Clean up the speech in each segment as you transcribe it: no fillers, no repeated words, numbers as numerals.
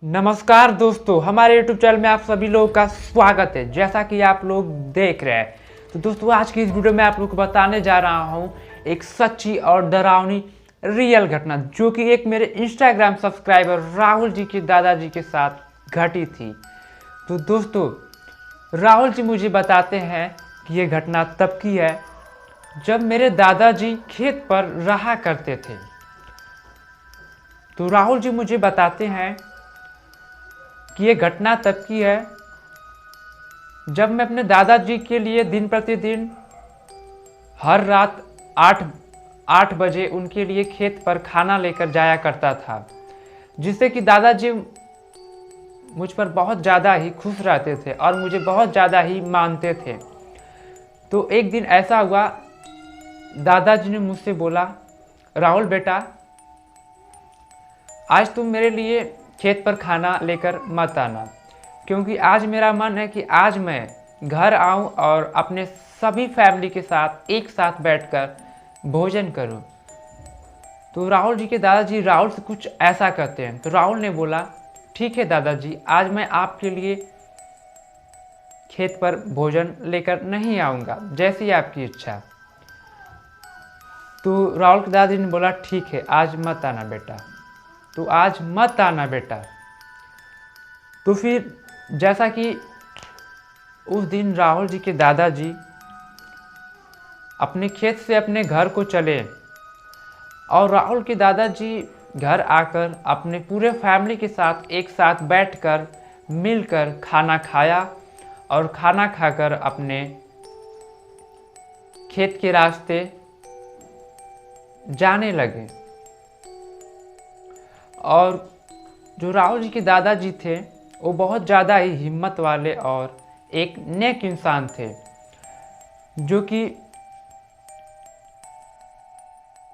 नमस्कार दोस्तों, हमारे YouTube चैनल में आप सभी लोगों का स्वागत है। जैसा कि आप लोग देख रहे हैं, तो दोस्तों आज की इस वीडियो में आप लोगों को बताने जा रहा हूं एक सच्ची और डरावनी रियल घटना जो कि एक मेरे इंस्टाग्राम सब्सक्राइबर राहुल जी के दादाजी के साथ घटी थी। तो दोस्तों राहुल जी मुझे बताते हैं कि ये घटना तब की है जब मेरे दादाजी खेत पर रहा करते थे। तो राहुल जी मुझे बताते हैं कि ये घटना तब की है जब मैं अपने दादाजी के लिए दिन प्रतिदिन हर रात 8 बजे उनके लिए खेत पर खाना लेकर जाया करता था, जिससे कि दादाजी मुझ पर बहुत ज़्यादा ही खुश रहते थे और मुझे बहुत ज़्यादा ही मानते थे। तो एक दिन ऐसा हुआ, दादाजी ने मुझसे बोला, राहुल बेटा आज तुम मेरे लिए खेत पर खाना लेकर मत आना, क्योंकि आज मेरा मन है कि आज मैं घर आऊं और अपने सभी फैमिली के साथ एक साथ बैठकर भोजन करूं। तो राहुल जी के दादाजी राहुल से कुछ ऐसा कहते हैं। तो राहुल ने बोला, ठीक है दादाजी, आज मैं आपके लिए खेत पर भोजन लेकर नहीं आऊँगा, जैसी आपकी इच्छा। तो राहुल के दादाजी ने बोला, ठीक है आज मत आना बेटा, तो आज मत आना बेटा। तो फिर जैसा कि उस दिन राहुल जी के दादाजी अपने खेत से अपने घर को चले और राहुल के दादाजी घर आकर अपने पूरे फैमिली के साथ एक साथ बैठकर मिलकर खाना खाया और खाना खाकर अपने खेत के रास्ते जाने लगे। और जो राहुल जी के दादाजी थे वो बहुत ज़्यादा ही हिम्मत वाले और एक नेक इंसान थे, जो कि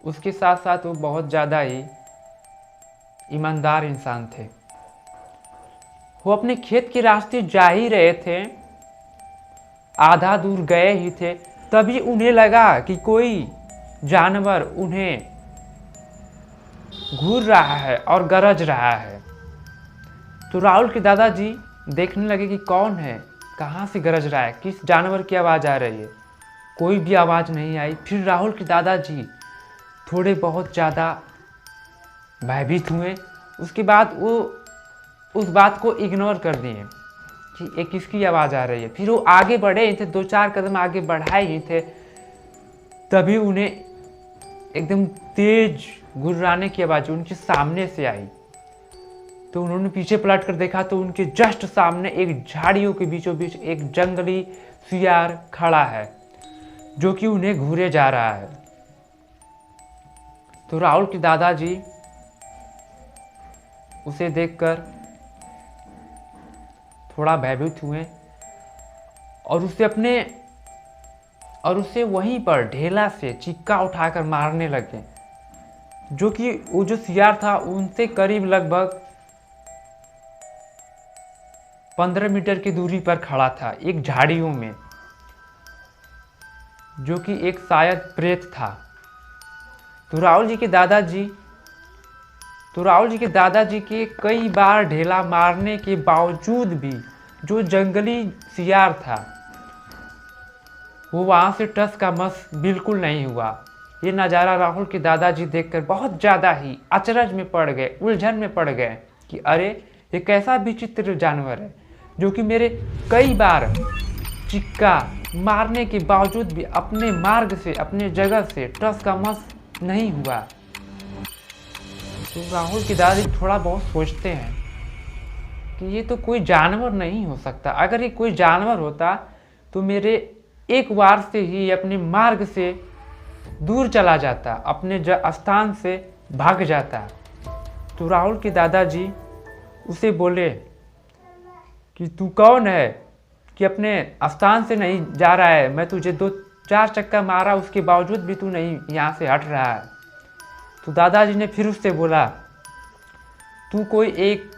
उसके साथ साथ वो बहुत ज़्यादा ही ईमानदार इंसान थे। वो अपने खेत के रास्ते जा ही रहे थे, आधा दूर गए ही थे, तभी उन्हें लगा कि कोई जानवर उन्हें घूर रहा है और गरज रहा है। तो राहुल के दादाजी देखने लगे कि कौन है, कहाँ से गरज रहा है, किस जानवर की आवाज़ आ रही है। कोई भी आवाज़ नहीं आई। फिर राहुल के दादाजी थोड़े बहुत ज़्यादा भयभीत हुए। उसके बाद वो उस बात को इग्नोर कर दिए कि ये किसकी आवाज़ आ रही है। फिर वो आगे बढ़े ही थे, 2-4 कदम आगे बढ़ाए ही थे, तभी उन्हें एकदम तेज गुर्राने की आवाज़ उनके सामने से आई। तो उन्होंने पीछे पलट कर देखा तो उनके जस्ट सामने एक झाड़ियों के बीचों बीच एक जंगली सियार खड़ा है, जो कि उन्हें घूरे जा रहा है। तो राहुल के दादाजी उसे देखकर थोड़ा भयभीत हुए और उसे वहीं पर ढेला से चिक्का उठाकर मारने लगे, जो कि वो जो सियार था उनसे करीब लगभग 15 मीटर की दूरी पर खड़ा था, एक झाड़ियों में, जो कि एक शायद प्रेत था। तो राहुल जी के दादाजी के कई बार ढेला मारने के बावजूद भी जो जंगली सियार था वो वहाँ से टस का मस बिल्कुल नहीं हुआ। ये नज़ारा राहुल के दादाजी देखकर बहुत ज़्यादा ही अचरज में पड़ गए, उलझन में पड़ गए कि अरे ये कैसा विचित्र जानवर है, जो कि मेरे कई बार चिक्का मारने के बावजूद भी अपने मार्ग से, अपने जगह से टस का मस नहीं हुआ। तो राहुल के दादाजी थोड़ा बहुत सोचते हैं कि ये तो कोई जानवर नहीं हो सकता। अगर ये कोई जानवर होता तो मेरे एक बार से ही अपने मार्ग से दूर चला जाता, अपने स्थान से भाग जाता। तो राहुल के दादाजी उसे बोले कि तू कौन है कि अपने स्थान से नहीं जा रहा है, मैं तुझे 2-4 चक्कर मारा उसके बावजूद भी तू नहीं यहाँ से हट रहा है। तो दादाजी ने फिर उससे बोला, तू कोई एक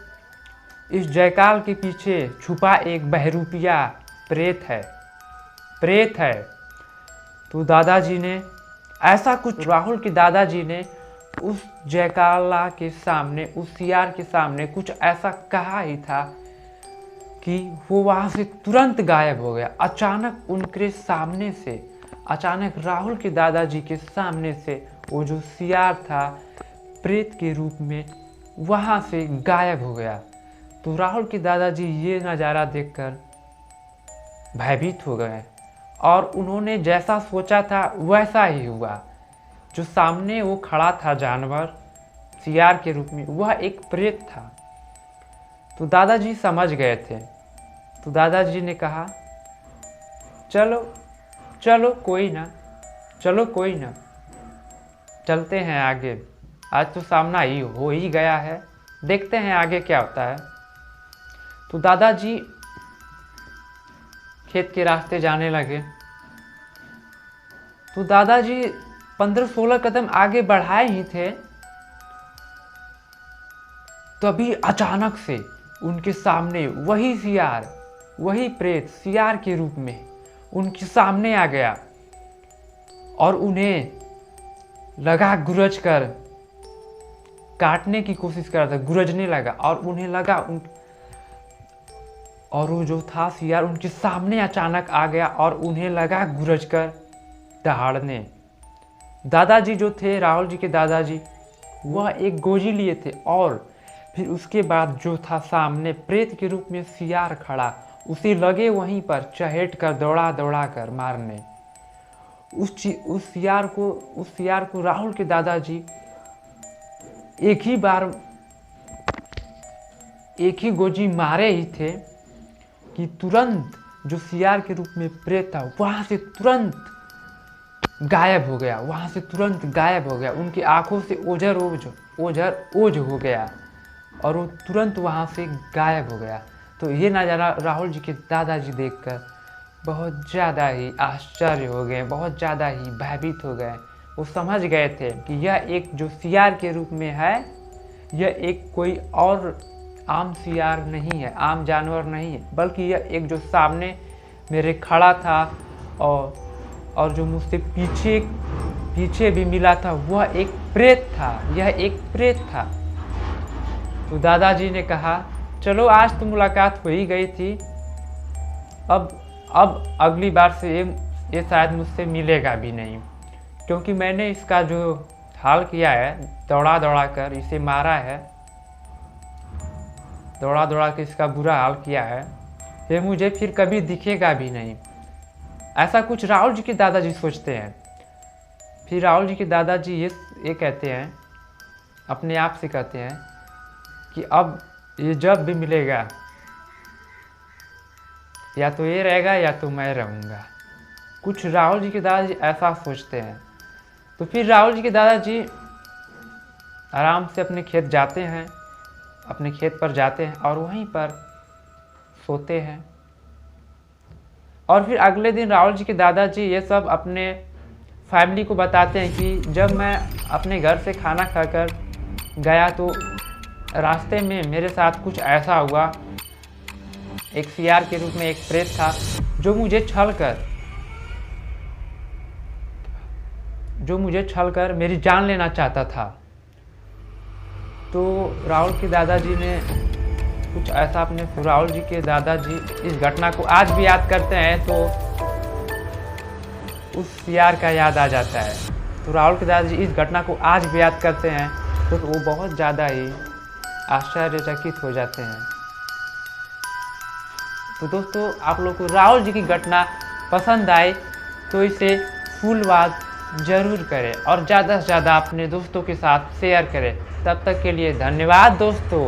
इस जयकाल के पीछे छुपा एक बहरूपिया प्रेत है। तो दादाजी ने ऐसा कुछ, राहुल के दादाजी ने उस जयकाला के सामने, उस सियार के सामने कुछ ऐसा कहा ही था कि वो वहाँ से तुरंत गायब हो गया। अचानक उनके सामने से, अचानक राहुल के दादाजी के सामने से वो जो सियार था प्रेत के रूप में वहाँ से गायब हो गया। तो राहुल के दादाजी ये नज़ारा देखकर भयभीत हो गए और उन्होंने जैसा सोचा था वैसा ही हुआ। जो सामने वो खड़ा था जानवर सियार के रूप में, वह एक प्रेत था। तो दादाजी समझ गए थे। तो दादाजी ने कहा, चलो चलो कोई ना, चलो कोई ना, चलते हैं आगे। आज तो सामना ही हो ही गया है, देखते हैं आगे क्या होता है। तो दादाजी खेत के रास्ते जाने लगे। तो दादाजी 15-16 कदम आगे बढ़ाए ही थे, तभी अचानक से उनके सामने वही सियार, वही प्रेत सियार के रूप में उनके सामने आ गया और उन्हें लगा गुरज कर काटने की कोशिश कर रहा था, गुरजने लगा और उन्हें लगा और वो जो था सियार उनके सामने अचानक आ गया और उन्हें लगा गुरज कर दहाड़ने। दादाजी जो थे, राहुल जी के दादाजी, वह एक गोजी लिए थे और फिर उसके बाद जो था सामने प्रेत के रूप में सियार खड़ा, उसे लगे वहीं पर चहेट कर दौड़ा दौड़ा कर मारने। उस सियार को राहुल के दादाजी एक ही गोजी मारे ही थे कि तुरंत जो सियार के रूप में प्रेत था वहां से तुरंत गायब हो गया, उनकी आंखों से ओझर हो गया और वो तुरंत वहां से गायब हो गया। तो ये नज़ारा राहुल जी के दादाजी देखकर बहुत ज़्यादा ही आश्चर्य हो गए, बहुत ज़्यादा ही भयभीत हो गए। वो समझ गए थे कि यह एक जो सियार के रूप में है, यह एक कोई और आम सियार नहीं है, आम जानवर नहीं है, बल्कि यह एक जो सामने मेरे खड़ा था और जो मुझसे पीछे भी मिला था वह एक प्रेत था, यह एक प्रेत था। तो दादाजी ने कहा, चलो आज तो मुलाकात हो ही गई थी, अब अगली बार से ये शायद मुझसे मिलेगा भी नहीं, क्योंकि मैंने इसका जो हाल किया है, दौड़ा दौड़ा कर इसे मारा है, दौड़ा दौड़ा कर इसका बुरा हाल किया है, ये मुझे फिर कभी दिखेगा भी नहीं। ऐसा कुछ राहुल जी के दादाजी सोचते हैं। फिर राहुल जी के दादाजी ये कहते हैं, अपने आप से कहते हैं कि अब ये जब भी मिलेगा या तो ये रहेगा या तो मैं रहूँगा। कुछ राहुल जी के दादाजी ऐसा सोचते हैं। तो फिर राहुल जी के दादाजी आराम से अपने खेत जाते हैं, अपने खेत पर जाते हैं और वहीं पर सोते हैं। और फिर अगले दिन राहुल जी के दादाजी ये सब अपने फैमिली को बताते हैं कि जब मैं अपने घर से खाना खाकर गया तो रास्ते में मेरे साथ कुछ ऐसा हुआ, एक सियार के रूप में एक प्रेत था जो मुझे छल कर मेरी जान लेना चाहता था। तो राहुल के दादाजी ने कुछ ऐसा अपने, राहुल जी के दादाजी इस घटना को आज भी याद करते हैं तो उस सियार का याद आ जाता है। तो राहुल के दादाजी इस घटना को आज भी याद करते हैं तो वो बहुत ज़्यादा ही आश्चर्यचकित हो जाते हैं। तो दोस्तों, आप लोग को राहुल जी की घटना पसंद आए तो इसे फुलवाद जरूर करें और ज़्यादा से ज़्यादा अपने दोस्तों के साथ शेयर करें। तब तक के लिए धन्यवाद दोस्तों।